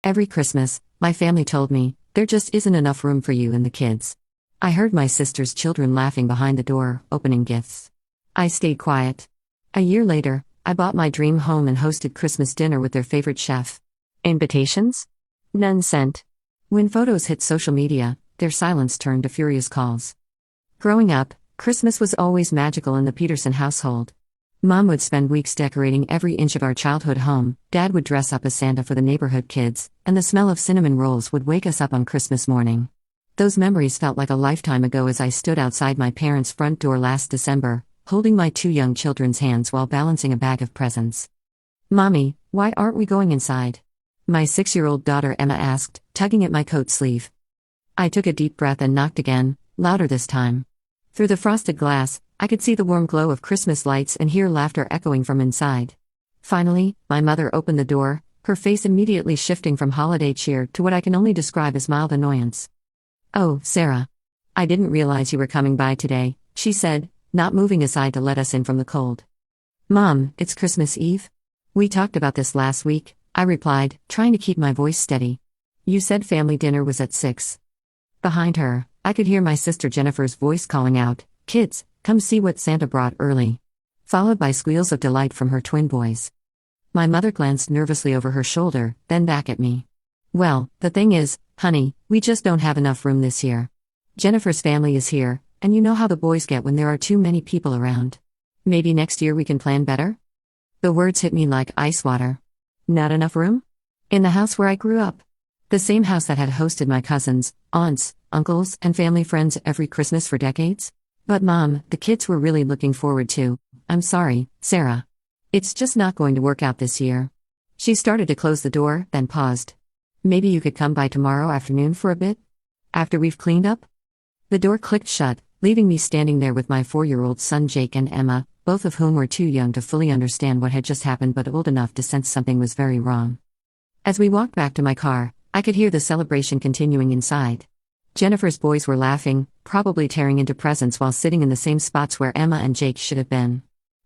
Every Christmas, my family told me, there just isn't enough room for you and the kids. I heard my sister's children laughing behind the door, opening gifts. I stayed quiet. A year later, I bought my dream home and hosted Christmas dinner with their favorite chef. Invitations? None sent. When photos hit social media, their silence turned to furious calls. Growing up, Christmas was always magical in the Peterson household. Mom would spend weeks decorating every inch of our childhood home, Dad would dress up as Santa for the neighborhood kids, and the smell of cinnamon rolls would wake us up on Christmas morning. Those memories felt like a lifetime ago as I stood outside my parents' front door last December, holding my two young children's hands while balancing a bag of presents. "Mommy, why aren't we going inside?" my 6-year-old daughter Emma asked, tugging at my coat sleeve. I took a deep breath and knocked again, louder this time. Through the frosted glass, I could see the warm glow of Christmas lights and hear laughter echoing from inside. Finally, my mother opened the door, her face immediately shifting from holiday cheer to what I can only describe as mild annoyance. "Oh, Sarah. I didn't realize you were coming by today," she said, not moving aside to let us in from the cold. "Mom, it's Christmas Eve? We talked about this last week," I replied, trying to keep my voice steady. "You said family dinner was at 6. Behind her, I could hear my sister Jennifer's voice calling out, "Kids, come see what Santa brought early," followed by squeals of delight from her twin boys. My mother glanced nervously over her shoulder, then back at me. "Well, the thing is, honey, we just don't have enough room this year. Jennifer's family is here, and you know how the boys get when there are too many people around. Maybe next year we can plan better?" The words hit me like ice water. Not enough room? In the house where I grew up. The same house that had hosted my cousins, aunts, uncles, and family friends every Christmas for decades? "But Mom, the kids were really looking forward to." "I'm sorry, Sarah. It's just not going to work out this year." She started to close the door, then paused. "Maybe you could come by tomorrow afternoon for a bit? After we've cleaned up?" The door clicked shut, leaving me standing there with my 4-year-old son Jake and Emma, both of whom were too young to fully understand what had just happened but old enough to sense something was very wrong. As we walked back to my car, I could hear the celebration continuing inside. Jennifer's boys were laughing, probably tearing into presents while sitting in the same spots where Emma and Jake should have been.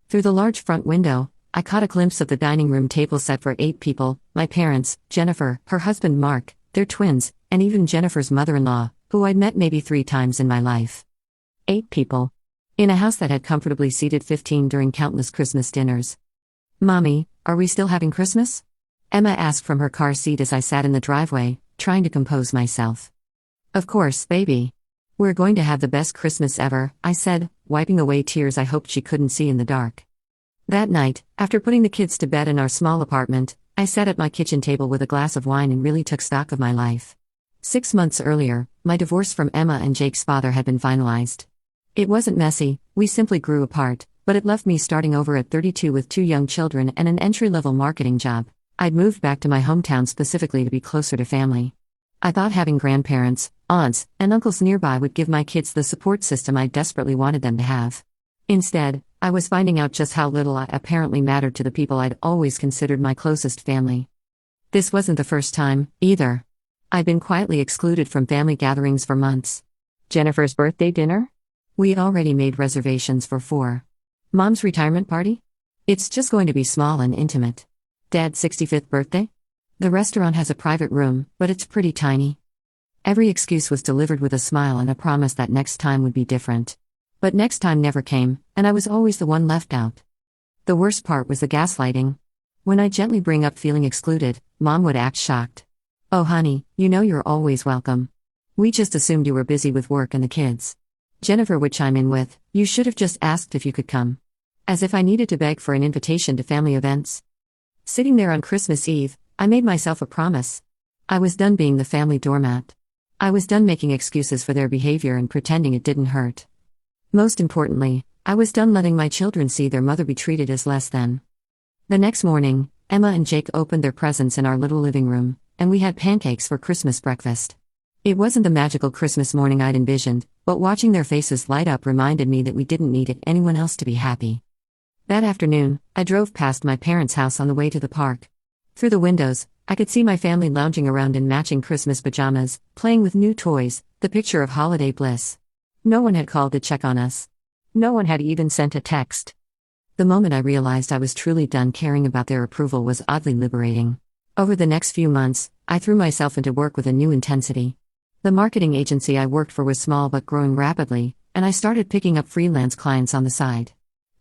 Through the large front window, I caught a glimpse of the dining room table set for 8 people, my parents, Jennifer, her husband Mark, their twins, and even Jennifer's mother-in-law, who I'd met maybe 3 times in my life. 8 people. In a house that had comfortably seated 15 during countless Christmas dinners. "Mommy, are we still having Christmas?" Emma asked from her car seat as I sat in the driveway, trying to compose myself. "Of course, baby. We're going to have the best Christmas ever," I said, wiping away tears I hoped she couldn't see in the dark. That night, after putting the kids to bed in our small apartment, I sat at my kitchen table with a glass of wine and really took stock of my life. 6 months earlier, my divorce from Emma and Jake's father had been finalized. It wasn't messy, we simply grew apart, but it left me starting over at 32 with 2 young children and an entry-level marketing job. I'd moved back to my hometown specifically to be closer to family. I thought having grandparents, aunts, and uncles nearby would give my kids the support system I desperately wanted them to have. Instead, I was finding out just how little I apparently mattered to the people I'd always considered my closest family. This wasn't the first time, either. I'd been quietly excluded from family gatherings for months. Jennifer's birthday dinner? We'd already made reservations for 4. Mom's retirement party? It's just going to be small and intimate. Dad's 65th birthday? The restaurant has a private room, but it's pretty tiny. Every excuse was delivered with a smile and a promise that next time would be different. But next time never came, and I was always the one left out. The worst part was the gaslighting. When I gently bring up feeling excluded, Mom would act shocked. "Oh honey, you know you're always welcome. We just assumed you were busy with work and the kids." Jennifer would chime in with, "You should have just asked if you could come." As if I needed to beg for an invitation to family events. Sitting there on Christmas Eve, I made myself a promise. I was done being the family doormat. I was done making excuses for their behavior and pretending it didn't hurt. Most importantly, I was done letting my children see their mother be treated as less than. The next morning, Emma and Jake opened their presents in our little living room, and we had pancakes for Christmas breakfast. It wasn't the magical Christmas morning I'd envisioned, but watching their faces light up reminded me that we didn't need anyone else to be happy. That afternoon, I drove past my parents' house on the way to the park. Through the windows, I could see my family lounging around in matching Christmas pajamas, playing with new toys, the picture of holiday bliss. No one had called to check on us. No one had even sent a text. The moment I realized I was truly done caring about their approval was oddly liberating. Over the next few months, I threw myself into work with a new intensity. The marketing agency I worked for was small but growing rapidly, and I started picking up freelance clients on the side.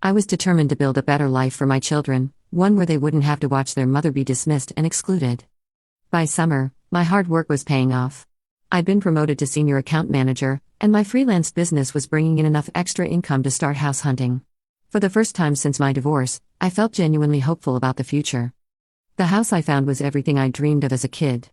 I was determined to build a better life for my children, one where they wouldn't have to watch their mother be dismissed and excluded. By summer, my hard work was paying off. I'd been promoted to senior account manager, and my freelance business was bringing in enough extra income to start house hunting. For the first time since my divorce, I felt genuinely hopeful about the future. The house I found was everything I dreamed of as a kid.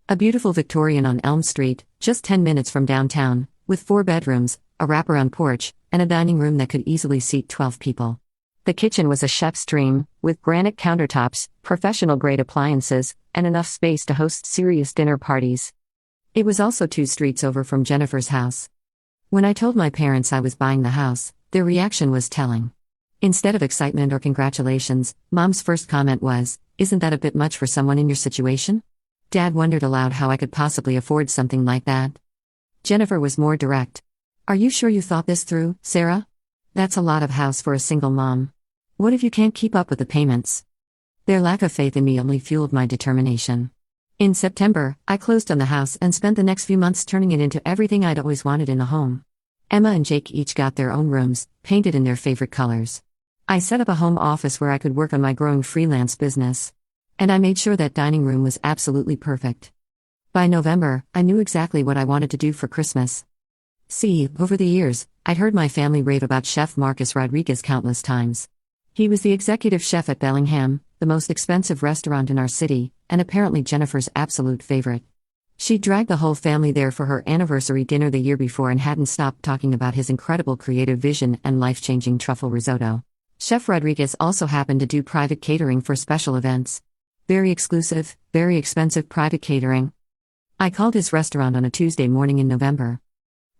A beautiful Victorian on Elm Street, just 10 minutes from downtown, with 4 bedrooms, a wraparound porch, and a dining room that could easily seat 12 people. The kitchen was a chef's dream, with granite countertops, professional-grade appliances, and enough space to host serious dinner parties. It was also 2 streets over from Jennifer's house. When I told my parents I was buying the house, their reaction was telling. Instead of excitement or congratulations, Mom's first comment was, "Isn't that a bit much for someone in your situation?" Dad wondered aloud how I could possibly afford something like that. Jennifer was more direct. "Are you sure you thought this through, Sarah? That's a lot of house for a single mom. What if you can't keep up with the payments?" Their lack of faith in me only fueled my determination. In September, I closed on the house and spent the next few months turning it into everything I'd always wanted in a home. Emma and Jake each got their own rooms, painted in their favorite colors. I set up a home office where I could work on my growing freelance business. And I made sure that dining room was absolutely perfect. By November, I knew exactly what I wanted to do for Christmas. See, over the years, I'd heard my family rave about Chef Marcus Rodriguez countless times. He was the executive chef at Bellingham, the most expensive restaurant in our city, and apparently Jennifer's absolute favorite. She dragged the whole family there for her anniversary dinner the year before and hadn't stopped talking about his incredible creative vision and life-changing truffle risotto. Chef Rodriguez also happened to do private catering for special events. Very exclusive, very expensive private catering. I called his restaurant on a Tuesday morning in November.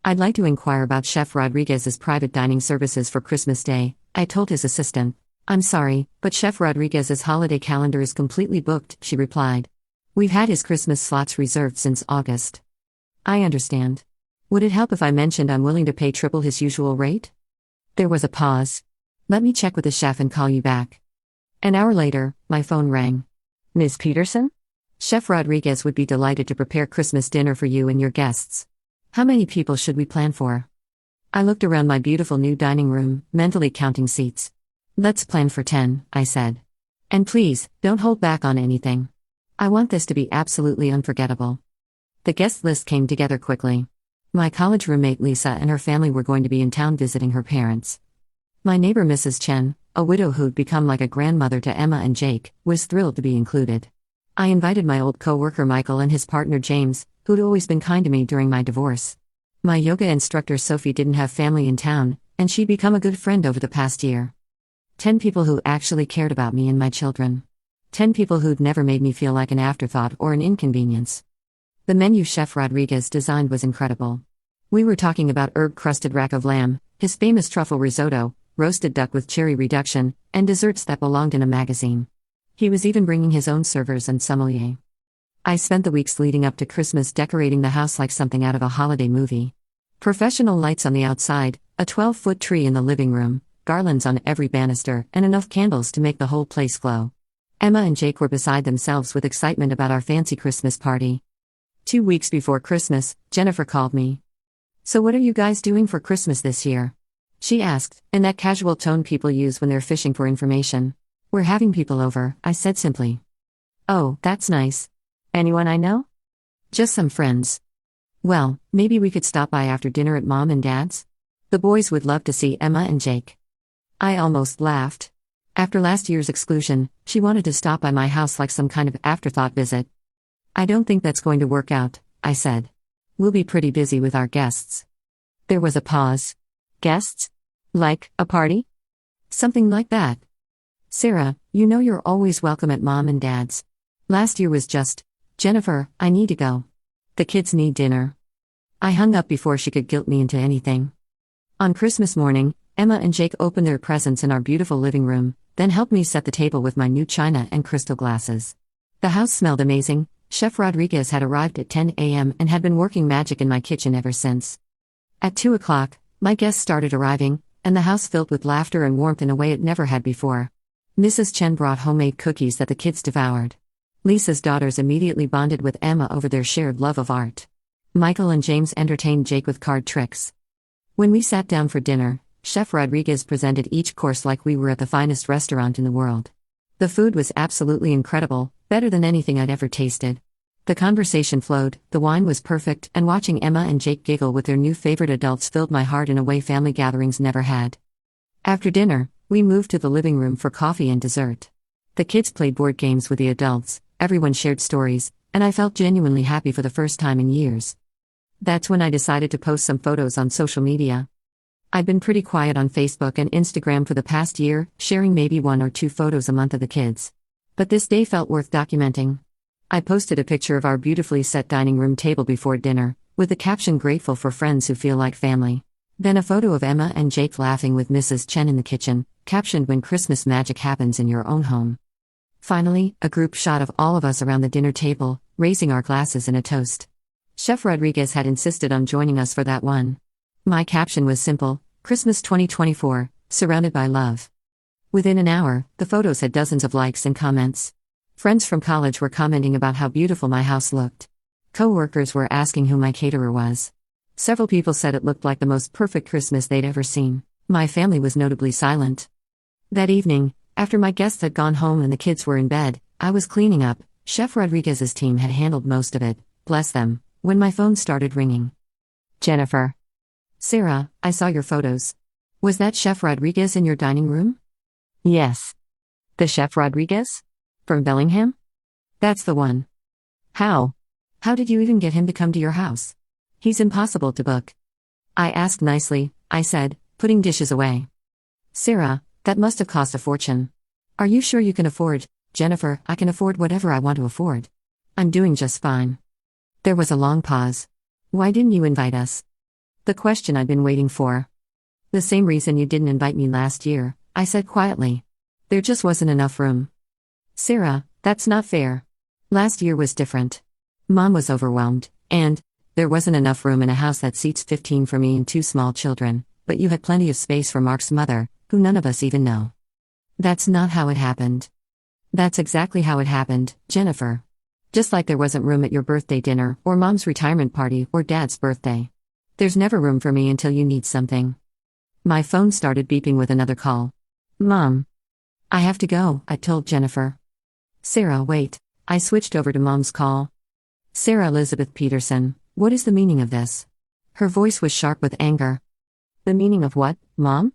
"I'd like to inquire about Chef Rodriguez's private dining services for Christmas Day," I told his assistant. "I'm sorry, but Chef Rodriguez's holiday calendar is completely booked," she replied. "We've had his Christmas slots reserved since August." "I understand. Would it help if I mentioned I'm willing to pay triple his usual rate?" There was a pause. "Let me check with the chef and call you back." An hour later, my phone rang. "Ms. Peterson? Chef Rodriguez would be delighted to prepare Christmas dinner for you and your guests. How many people should we plan for?" I looked around my beautiful new dining room, mentally counting seats. "Let's plan for 10, I said. "And please, don't hold back on anything. I want this to be absolutely unforgettable." The guest list came together quickly. My college roommate Lisa and her family were going to be in town visiting her parents. My neighbor Mrs. Chen, a widow who'd become like a grandmother to Emma and Jake, was thrilled to be included. I invited my old co-worker Michael and his partner James, who'd always been kind to me during my divorce. My yoga instructor Sophie didn't have family in town, and she'd become a good friend over the past year. 10 people who actually cared about me and my children. 10 people who'd never made me feel like an afterthought or an inconvenience. The menu Chef Rodriguez designed was incredible. We were talking about herb-crusted rack of lamb, his famous truffle risotto, roasted duck with cherry reduction, and desserts that belonged in a magazine. He was even bringing his own servers and sommelier. I spent the weeks leading up to Christmas decorating the house like something out of a holiday movie. Professional lights on the outside, a 12-foot tree in the living room, garlands on every banister, and enough candles to make the whole place glow. Emma and Jake were beside themselves with excitement about our fancy Christmas party. 2 weeks before Christmas, Jennifer called me. "So what are you guys doing for Christmas this year?" she asked, in that casual tone people use when they're fishing for information. "We're having people over," I said simply. "Oh, that's nice. Anyone I know?" "Just some friends." "Well, maybe we could stop by after dinner at Mom and Dad's? The boys would love to see Emma and Jake." I almost laughed. After last year's exclusion, she wanted to stop by my house like some kind of afterthought visit. "I don't think that's going to work out," I said. "We'll be pretty busy with our guests." There was a pause. "Guests? Like, a party?" "Something like that. Sarah, you know you're always welcome at Mom and Dad's. Last year was just, Jennifer, I need to go. The kids need dinner." I hung up before she could guilt me into anything. On Christmas morning, Emma and Jake opened their presents in our beautiful living room, then helped me set the table with my new china and crystal glasses. The house smelled amazing. Chef Rodriguez had arrived at 10 a.m. and had been working magic in my kitchen ever since. At 2 o'clock, my guests started arriving, and the house filled with laughter and warmth in a way it never had before. Mrs. Chen brought homemade cookies that the kids devoured. Lisa's daughters immediately bonded with Emma over their shared love of art. Michael and James entertained Jake with card tricks. When we sat down for dinner, Chef Rodriguez presented each course like we were at the finest restaurant in the world. The food was absolutely incredible, better than anything I'd ever tasted. The conversation flowed, the wine was perfect, and watching Emma and Jake giggle with their new favorite adults filled my heart in a way family gatherings never had. After dinner, we moved to the living room for coffee and dessert. The kids played board games with the adults, everyone shared stories, and I felt genuinely happy for the first time in years. That's when I decided to post some photos on social media. I've been pretty quiet on Facebook and Instagram for the past year, sharing maybe 1 or 2 photos a month of the kids. But this day felt worth documenting. I posted a picture of our beautifully set dining room table before dinner, with the caption "Grateful for friends who feel like family." Then a photo of Emma and Jake laughing with Mrs. Chen in the kitchen, captioned "When Christmas magic happens in your own home." Finally, a group shot of all of us around the dinner table, raising our glasses in a toast. Chef Rodriguez had insisted on joining us for that one. My caption was simple: Christmas 2024, surrounded by love. Within an hour, the photos had dozens of likes and comments. Friends from college were commenting about how beautiful my house looked. Co-workers were asking who my caterer was. Several people said it looked like the most perfect Christmas they'd ever seen. My family was notably silent. That evening, after my guests had gone home and the kids were in bed, I was cleaning up. Chef Rodriguez's team had handled most of it, bless them, when my phone started ringing. Jennifer. Sarah, I saw your photos. Was that Chef Rodriguez in your dining room? Yes. The Chef Rodriguez? From Bellingham? That's the one. How? How did you even get him to come to your house? He's impossible to book. I asked nicely, I said, putting dishes away. Sarah, that must have cost a fortune. Are you sure you can afford? Jennifer, I can afford whatever I want to afford. I'm doing just fine. There was a long pause. Why didn't you invite us? The question I'd been waiting for. The same reason you didn't invite me last year, I said quietly. There just wasn't enough room. Sarah, that's not fair. Last year was different. Mom was overwhelmed, and there wasn't enough room in a house that seats 15 for me and 2 small children, but you had plenty of space for Mark's mother, who none of us even know. That's not how it happened. That's exactly how it happened, Jennifer. Just like there wasn't room at your birthday dinner, or Mom's retirement party, or Dad's birthday. There's never room for me until you need something. My phone started beeping with another call. Mom. I have to go, I told Jennifer. Sarah, wait. I switched over to Mom's call. Sarah Elizabeth Peterson, what is the meaning of this? Her voice was sharp with anger. The meaning of what, Mom?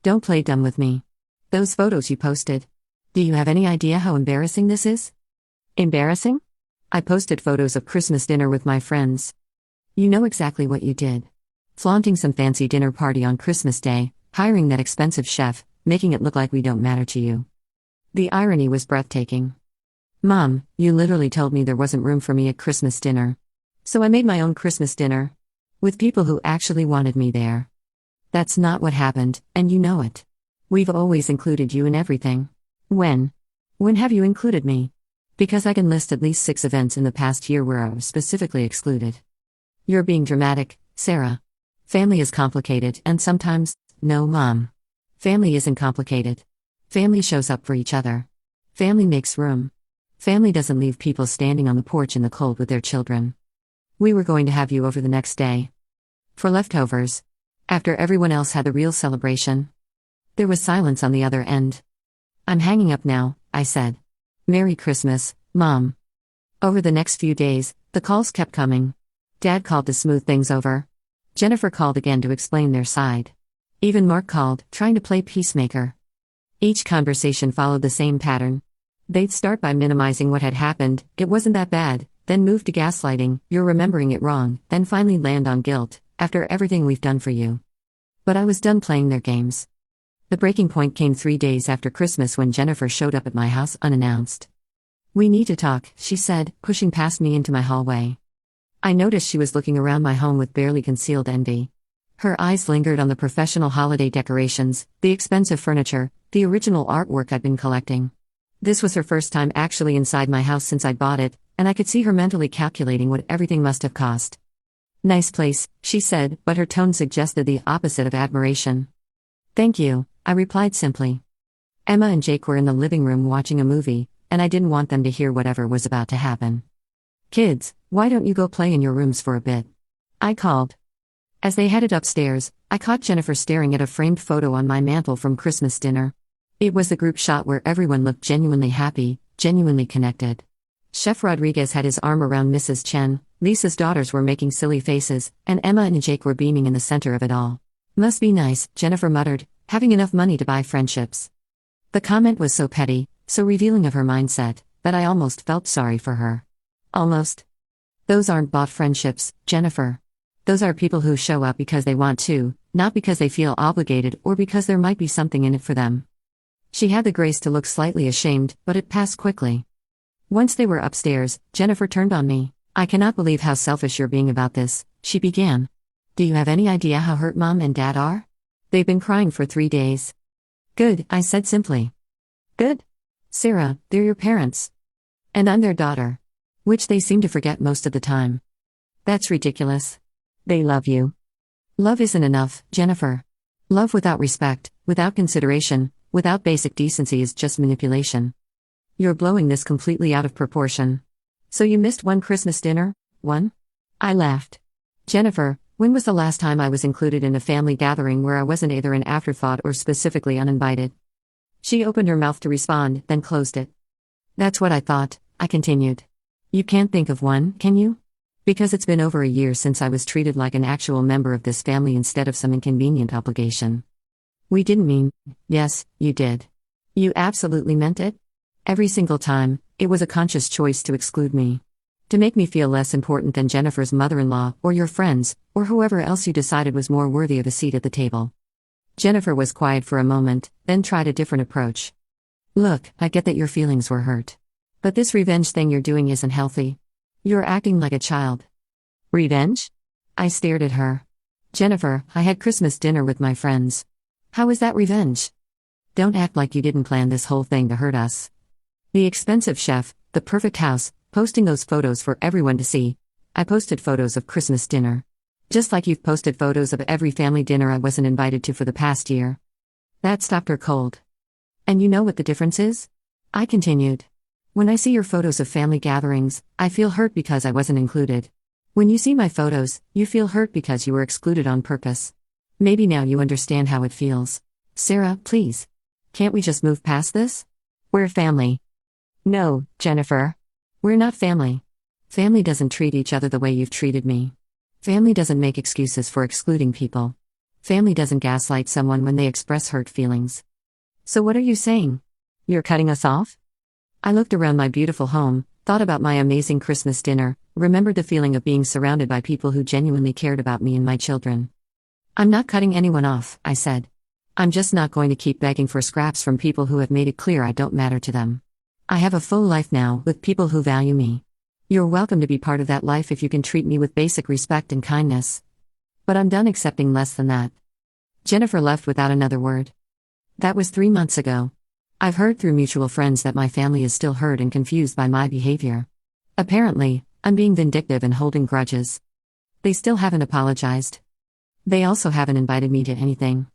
Don't play dumb with me. Those photos you posted. Do you have any idea how embarrassing this is? Embarrassing? I posted photos of Christmas dinner with my friends. You know exactly what you did. Flaunting some fancy dinner party on Christmas Day, hiring that expensive chef, making it look like we don't matter to you. The irony was breathtaking. Mom, you literally told me there wasn't room for me at Christmas dinner. So I made my own Christmas dinner. With people who actually wanted me there. That's not what happened, and you know it. We've always included you in everything. When? When have you included me? Because I can list at least 6 events in the past year where I was specifically excluded. You're being dramatic, Sarah. Family is complicated, and sometimes, no, Mom. Family isn't complicated. Family shows up for each other. Family makes room. Family doesn't leave people standing on the porch in the cold with their children. We were going to have you over the next day. For leftovers. After everyone else had the real celebration. There was silence on the other end. I'm hanging up now, I said. Merry Christmas, Mom. Over the next few days, the calls kept coming. Dad called to smooth things over. Jennifer called again to explain their side. Even Mark called, trying to play peacemaker. Each conversation followed the same pattern. They'd start by minimizing what had happened, it wasn't that bad, then move to gaslighting, you're remembering it wrong, then finally land on guilt, after everything we've done for you. But I was done playing their games. The breaking point came 3 days after Christmas when Jennifer showed up at my house unannounced. We need to talk, she said, pushing past me into my hallway. I noticed she was looking around my home with barely concealed envy. Her eyes lingered on the professional holiday decorations, the expensive furniture, the original artwork I'd been collecting. This was her first time actually inside my house since I'd bought it, and I could see her mentally calculating what everything must have cost. Nice place, she said, but her tone suggested the opposite of admiration. Thank you, I replied simply. Emma and Jake were in the living room watching a movie, and I didn't want them to hear whatever was about to happen. "Kids, why don't you go play in your rooms for a bit?" I called. As they headed upstairs, I caught Jennifer staring at a framed photo on my mantel from Christmas dinner. It was the group shot where everyone looked genuinely happy, genuinely connected. Chef Rodriguez had his arm around Mrs. Chen, Lisa's daughters were making silly faces, and Emma and Jake were beaming in the center of it all. "Must be nice," Jennifer muttered, "having enough money to buy friendships." The comment was so petty, so revealing of her mindset, that I almost felt sorry for her. Almost. Those aren't bought friendships, Jennifer. Those are people who show up because they want to, not because they feel obligated or because there might be something in it for them. She had the grace to look slightly ashamed, but it passed quickly. Once they were upstairs, Jennifer turned on me. "I cannot believe how selfish you're being about this," she began. "Do you have any idea how hurt Mom and Dad are? They've been crying for 3 days. "Good," I said simply. "Good? Sarah, they're your parents. And I'm their daughter. Which they seem to forget most of the time. That's ridiculous. They love you." Love isn't enough, Jennifer. Love without respect, without consideration, without basic decency is just manipulation. You're blowing this completely out of proportion. So you missed one Christmas dinner? One? I laughed. "Jennifer, when was the last time I was included in a family gathering where I wasn't either an afterthought or specifically uninvited?" She opened her mouth to respond, then closed it. "That's what I thought," I continued. "You can't think of one, can you? Because it's been over a year since I was treated like an actual member of this family instead of some inconvenient obligation." "We didn't mean..." "Yes, you did. You absolutely meant it. Every single time, it was a conscious choice to exclude me. To make me feel less important than Jennifer's mother-in-law, or your friends, or whoever else you decided was more worthy of a seat at the table." Jennifer was quiet for a moment, then tried a different approach. "Look, I get that your feelings were hurt. But this revenge thing you're doing isn't healthy. You're acting like a child." "Revenge?" I stared at her. "Jennifer, I had Christmas dinner with my friends. How is that revenge? Don't act like you didn't plan this whole thing to hurt us. The expensive chef, the perfect house, posting those photos for everyone to see. I posted photos of Christmas dinner. Just like you've posted photos of every family dinner I wasn't invited to for the past year." That stopped her cold. "And you know what the difference is?" I continued. "When I see your photos of family gatherings, I feel hurt because I wasn't included. When you see my photos, you feel hurt because you were excluded on purpose. Maybe now you understand how it feels. Sarah, please. Can't we just move past this? We're family." "No, Jennifer. We're not family. Family doesn't treat each other the way you've treated me. Family doesn't make excuses for excluding people. Family doesn't gaslight someone when they express hurt feelings. So what are you saying? You're cutting us off?" I looked around my beautiful home, thought about my amazing Christmas dinner, remembered the feeling of being surrounded by people who genuinely cared about me and my children. "I'm not cutting anyone off," I said. "I'm just not going to keep begging for scraps from people who have made it clear I don't matter to them. I have a full life now, with people who value me. You're welcome to be part of that life if you can treat me with basic respect and kindness. But I'm done accepting less than that." Jennifer left without another word. That was 3 months ago. I've heard through mutual friends that my family is still hurt and confused by my behavior. Apparently, I'm being vindictive and holding grudges. They still haven't apologized. They also haven't invited me to anything.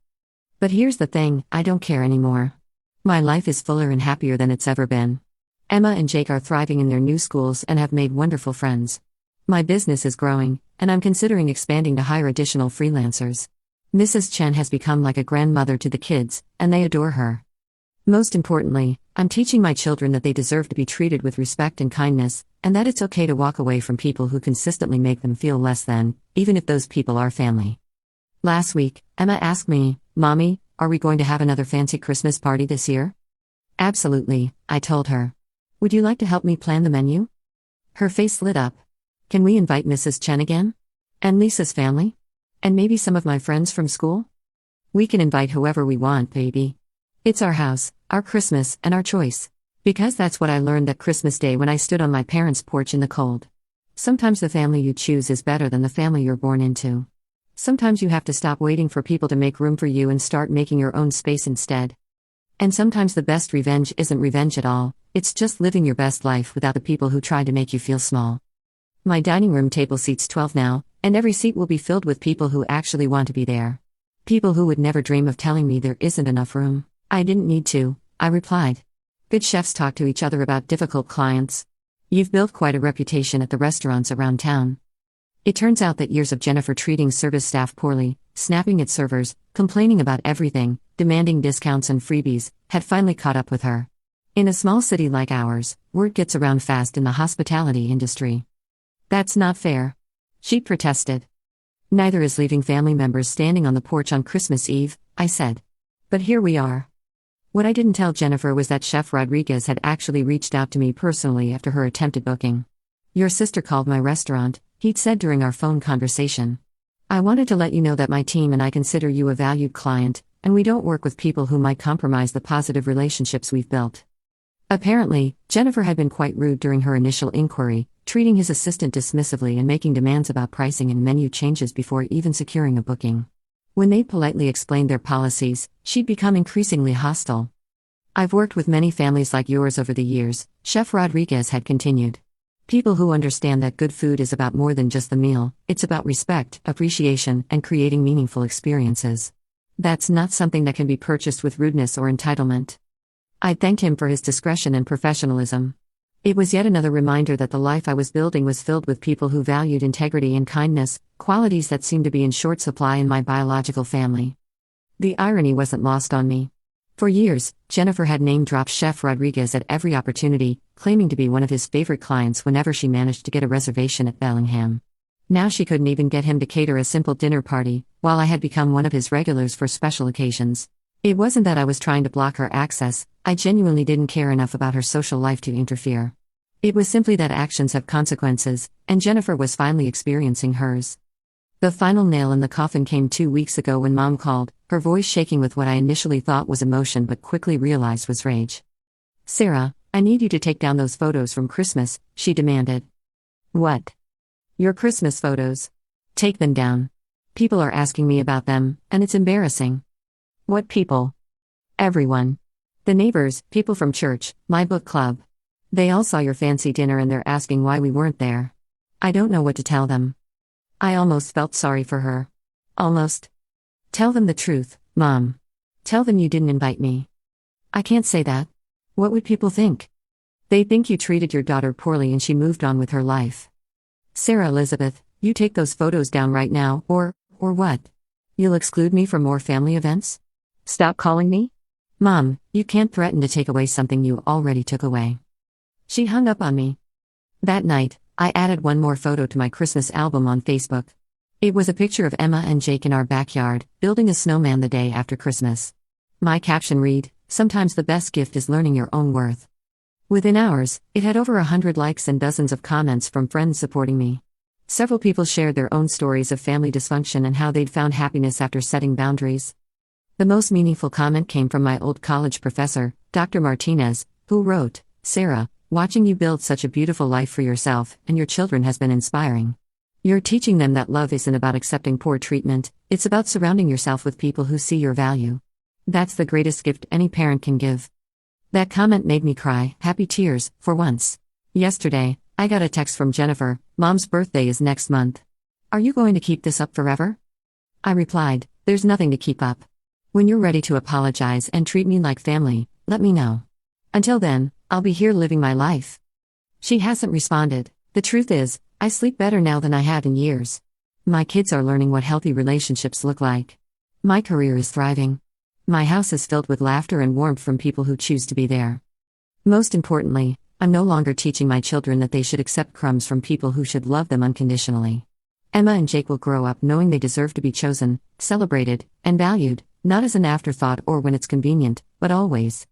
But here's the thing, I don't care anymore. My life is fuller and happier than it's ever been. Emma and Jake are thriving in their new schools and have made wonderful friends. My business is growing, and I'm considering expanding to hire additional freelancers. Mrs. Chen has become like a grandmother to the kids, and they adore her. Most importantly, I'm teaching my children that they deserve to be treated with respect and kindness, and that it's okay to walk away from people who consistently make them feel less than, even if those people are family. Last week, Emma asked me, "Mommy, are we going to have another fancy Christmas party this year?" "Absolutely," I told her. "Would you like to help me plan the menu?" Her face lit up. "Can we invite Mrs. Chen again? And Lisa's family? And maybe some of my friends from school? We can invite whoever we want, baby. It's our house, our Christmas, and our choice. Because that's what I learned that Christmas Day when I stood on my parents' porch in the cold. Sometimes the family you choose is better than the family you're born into. Sometimes you have to stop waiting for people to make room for you and start making your own space instead. And sometimes the best revenge isn't revenge at all, it's just living your best life without the people who try to make you feel small." My dining room table seats 12 now, and every seat will be filled with people who actually want to be there. People who would never dream of telling me there isn't enough room. "I didn't need to," I replied. Good chefs talk to each other about difficult clients. You've built quite a reputation at the restaurants around town. It turns out that years of Jennifer treating service staff poorly, snapping at servers, complaining about everything, demanding discounts and freebies, had finally caught up with her. In a small city like ours, word gets around fast in the hospitality industry. That's not fair. She protested. Neither is leaving family members standing on the porch on Christmas Eve, I said. But here we are. What I didn't tell Jennifer was that Chef Rodriguez had actually reached out to me personally after her attempted booking. Your sister called my restaurant, he'd said during our phone conversation. I wanted to let you know that my team and I consider you a valued client, and we don't work with people who might compromise the positive relationships we've built. Apparently, Jennifer had been quite rude during her initial inquiry, treating his assistant dismissively and making demands about pricing and menu changes before even securing a booking. When they politely explained their policies, she'd become increasingly hostile. I've worked with many families like yours over the years, Chef Rodriguez had continued. People who understand that good food is about more than just the meal, it's about respect, appreciation, and creating meaningful experiences. That's not something that can be purchased with rudeness or entitlement. I thanked him for his discretion and professionalism. It was yet another reminder that the life I was building was filled with people who valued integrity and kindness, qualities that seemed to be in short supply in my biological family. The irony wasn't lost on me. For years, Jennifer had name-dropped Chef Rodriguez at every opportunity, claiming to be one of his favorite clients whenever she managed to get a reservation at Bellingham. Now she couldn't even get him to cater a simple dinner party, while I had become one of his regulars for special occasions. It wasn't that I was trying to block her access, I genuinely didn't care enough about her social life to interfere. It was simply that actions have consequences, and Jennifer was finally experiencing hers. The final nail in the coffin came 2 weeks ago when Mom called, her voice shaking with what I initially thought was emotion but quickly realized was rage. Sarah, I need you to take down those photos from Christmas, she demanded. What? Your Christmas photos. Take them down. People are asking me about them, and it's embarrassing. What people? Everyone. The neighbors, people from church, my book club. They all saw your fancy dinner and they're asking why we weren't there. I don't know what to tell them. I almost felt sorry for her. Almost. Tell them the truth, Mom. Tell them you didn't invite me. I can't say that. What would people think? They think you treated your daughter poorly and she moved on with her life. Sarah Elizabeth, you take those photos down right now, or what? You'll exclude me from more family events? Stop calling me? Mom, you can't threaten to take away something you already took away. She hung up on me. That night, I added one more photo to my Christmas album on Facebook. It was a picture of Emma and Jake in our backyard, building a snowman the day after Christmas. My caption read, "Sometimes the best gift is learning your own worth." Within hours, it had over 100 likes and dozens of comments from friends supporting me. Several people shared their own stories of family dysfunction and how they'd found happiness after setting boundaries. The most meaningful comment came from my old college professor, Dr. Martinez, who wrote, "Sarah, watching you build such a beautiful life for yourself and your children has been inspiring. You're teaching them that love isn't about accepting poor treatment, it's about surrounding yourself with people who see your value. That's the greatest gift any parent can give." That comment made me cry, happy tears, for once. Yesterday, I got a text from Jennifer, "Mom's birthday is next month. Are you going to keep this up forever?" I replied, "There's nothing to keep up. When you're ready to apologize and treat me like family, let me know. Until then, I'll be here living my life." She hasn't responded. The truth is, I sleep better now than I have in years. My kids are learning what healthy relationships look like. My career is thriving. My house is filled with laughter and warmth from people who choose to be there. Most importantly, I'm no longer teaching my children that they should accept crumbs from people who should love them unconditionally. Emma and Jake will grow up knowing they deserve to be chosen, celebrated, and valued, not as an afterthought or when it's convenient, but always.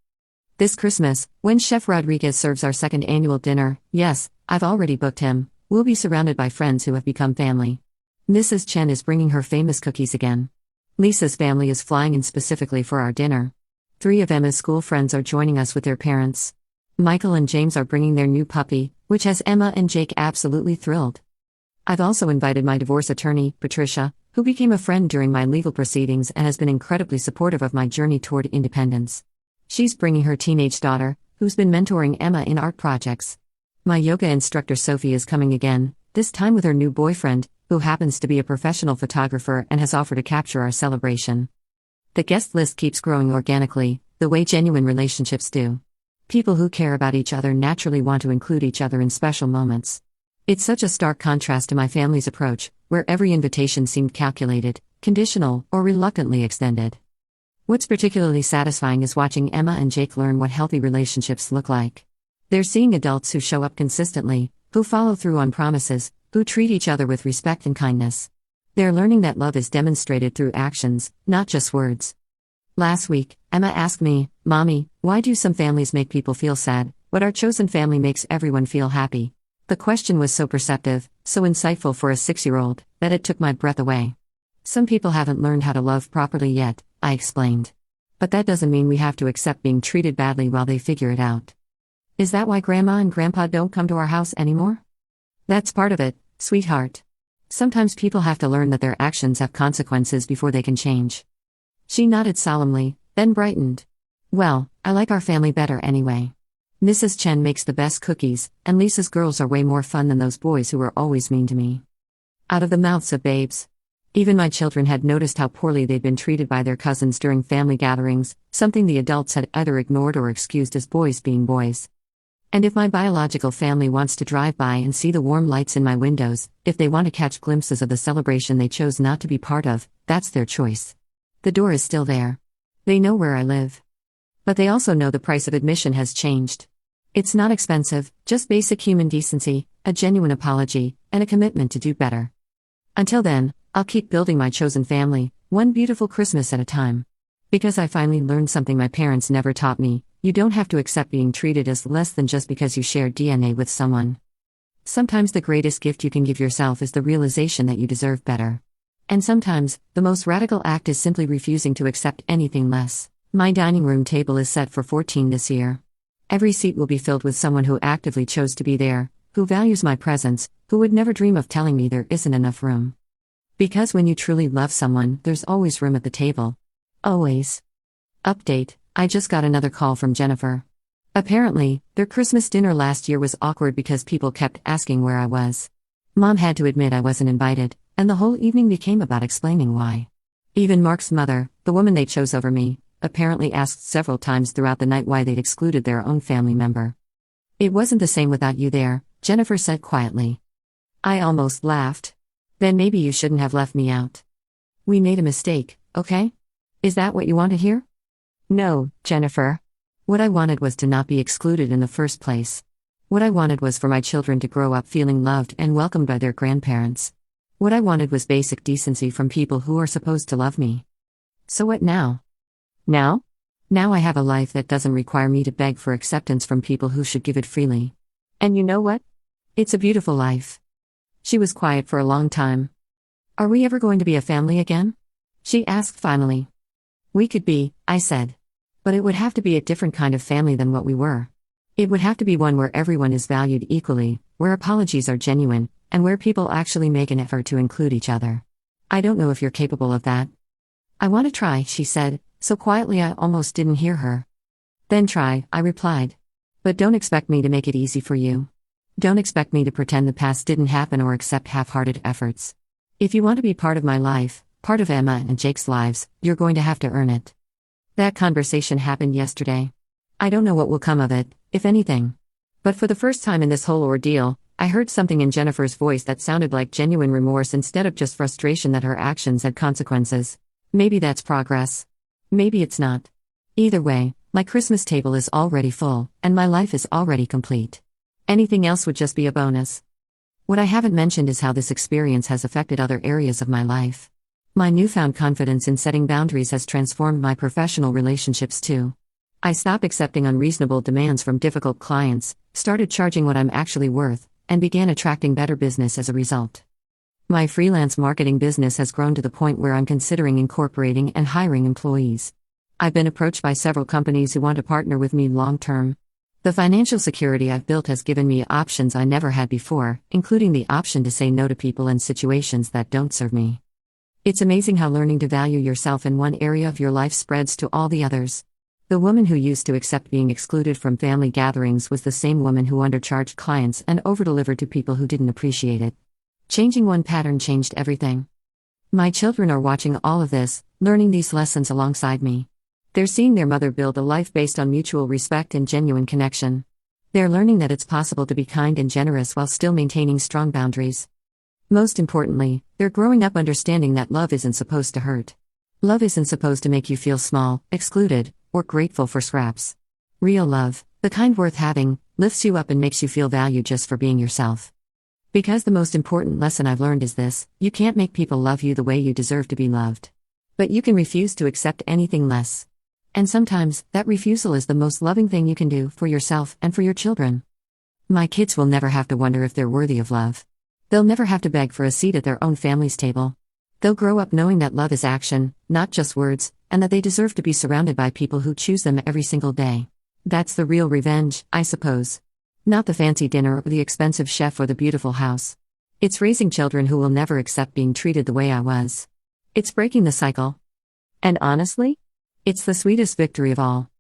This Christmas, when Chef Rodriguez serves our second annual dinner, yes, I've already booked him, we'll be surrounded by friends who have become family. Mrs. Chen is bringing her famous cookies again. Lisa's family is flying in specifically for our dinner. 3 of Emma's school friends are joining us with their parents. Michael and James are bringing their new puppy, which has Emma and Jake absolutely thrilled. I've also invited my divorce attorney, Patricia, who became a friend during my legal proceedings and has been incredibly supportive of my journey toward independence. She's bringing her teenage daughter, who's been mentoring Emma in art projects. My yoga instructor Sophie is coming again, this time with her new boyfriend, who happens to be a professional photographer and has offered to capture our celebration. The guest list keeps growing organically, the way genuine relationships do. People who care about each other naturally want to include each other in special moments. It's such a stark contrast to my family's approach, where every invitation seemed calculated, conditional, or reluctantly extended. What's particularly satisfying is watching Emma and Jake learn what healthy relationships look like. They're seeing adults who show up consistently, who follow through on promises, who treat each other with respect and kindness. They're learning that love is demonstrated through actions, not just words. Last week, Emma asked me, "Mommy, why do some families make people feel sad, but our chosen family makes everyone feel happy?" The question was so perceptive, so insightful for a 6-year-old, that it took my breath away. Some people haven't learned how to love properly yet, I explained. But that doesn't mean we have to accept being treated badly while they figure it out. Is that why Grandma and Grandpa don't come to our house anymore? That's part of it, sweetheart. Sometimes people have to learn that their actions have consequences before they can change. She nodded solemnly, then brightened. Well, I like our family better anyway. Mrs. Chen makes the best cookies, and Lisa's girls are way more fun than those boys who are always mean to me. Out of the mouths of babes. Even my children had noticed how poorly they'd been treated by their cousins during family gatherings, something the adults had either ignored or excused as boys being boys. And if my biological family wants to drive by and see the warm lights in my windows, if they want to catch glimpses of the celebration they chose not to be part of, that's their choice. The door is still there. They know where I live. But they also know the price of admission has changed. It's not expensive, just basic human decency, a genuine apology, and a commitment to do better. Until then, I'll keep building my chosen family, one beautiful Christmas at a time. Because I finally learned something my parents never taught me: you don't have to accept being treated as less than just because you share DNA with someone. Sometimes the greatest gift you can give yourself is the realization that you deserve better. And sometimes, the most radical act is simply refusing to accept anything less. My dining room table is set for 14 this year. Every seat will be filled with someone who actively chose to be there, who values my presence, who would never dream of telling me there isn't enough room. Because when you truly love someone, there's always room at the table. Always. Update: I just got another call from Jennifer. Apparently, their Christmas dinner last year was awkward because people kept asking where I was. Mom had to admit I wasn't invited, and the whole evening became about explaining why. Even Mark's mother, the woman they chose over me, apparently asked several times throughout the night why they'd excluded their own family member. "It wasn't the same without you there," Jennifer said quietly. I almost laughed. "Then maybe you shouldn't have left me out. We made a mistake, okay? Is that what you want to hear?" "No, Jennifer. What I wanted was to not be excluded in the first place. What I wanted was for my children to grow up feeling loved and welcomed by their grandparents. What I wanted was basic decency from people who are supposed to love me. So what now? Now? Now I have a life that doesn't require me to beg for acceptance from people who should give it freely. And you know what? It's a beautiful life." She was quiet for a long time. "Are we ever going to be a family again?" she asked finally. "We could be," I said. "But it would have to be a different kind of family than what we were. It would have to be one where everyone is valued equally, where apologies are genuine, and where people actually make an effort to include each other. I don't know if you're capable of that." "I want to try," she said, so quietly I almost didn't hear her. "Then try," I replied. "But don't expect me to make it easy for you. Don't expect me to pretend the past didn't happen or accept half-hearted efforts. If you want to be part of my life, part of Emma and Jake's lives, you're going to have to earn it." That conversation happened yesterday. I don't know what will come of it, if anything. But for the first time in this whole ordeal, I heard something in Jennifer's voice that sounded like genuine remorse instead of just frustration that her actions had consequences. Maybe that's progress. Maybe it's not. Either way, my Christmas table is already full, and my life is already complete. Anything else would just be a bonus. What I haven't mentioned is how this experience has affected other areas of my life. My newfound confidence in setting boundaries has transformed my professional relationships too. I stopped accepting unreasonable demands from difficult clients, started charging what I'm actually worth, and began attracting better business as a result. My freelance marketing business has grown to the point where I'm considering incorporating and hiring employees. I've been approached by several companies who want to partner with me long-term. The financial security I've built has given me options I never had before, including the option to say no to people and situations that don't serve me. It's amazing how learning to value yourself in one area of your life spreads to all the others. The woman who used to accept being excluded from family gatherings was the same woman who undercharged clients and overdelivered to people who didn't appreciate it. Changing one pattern changed everything. My children are watching all of this, learning these lessons alongside me. They're seeing their mother build a life based on mutual respect and genuine connection. They're learning that it's possible to be kind and generous while still maintaining strong boundaries. Most importantly, they're growing up understanding that love isn't supposed to hurt. Love isn't supposed to make you feel small, excluded, or grateful for scraps. Real love, the kind worth having, lifts you up and makes you feel valued just for being yourself. Because the most important lesson I've learned is this: you can't make people love you the way you deserve to be loved. But you can refuse to accept anything less. And sometimes, that refusal is the most loving thing you can do for yourself and for your children. My kids will never have to wonder if they're worthy of love. They'll never have to beg for a seat at their own family's table. They'll grow up knowing that love is action, not just words, and that they deserve to be surrounded by people who choose them every single day. That's the real revenge, I suppose. Not the fancy dinner or the expensive chef or the beautiful house. It's raising children who will never accept being treated the way I was. It's breaking the cycle. And honestly, it's the sweetest victory of all.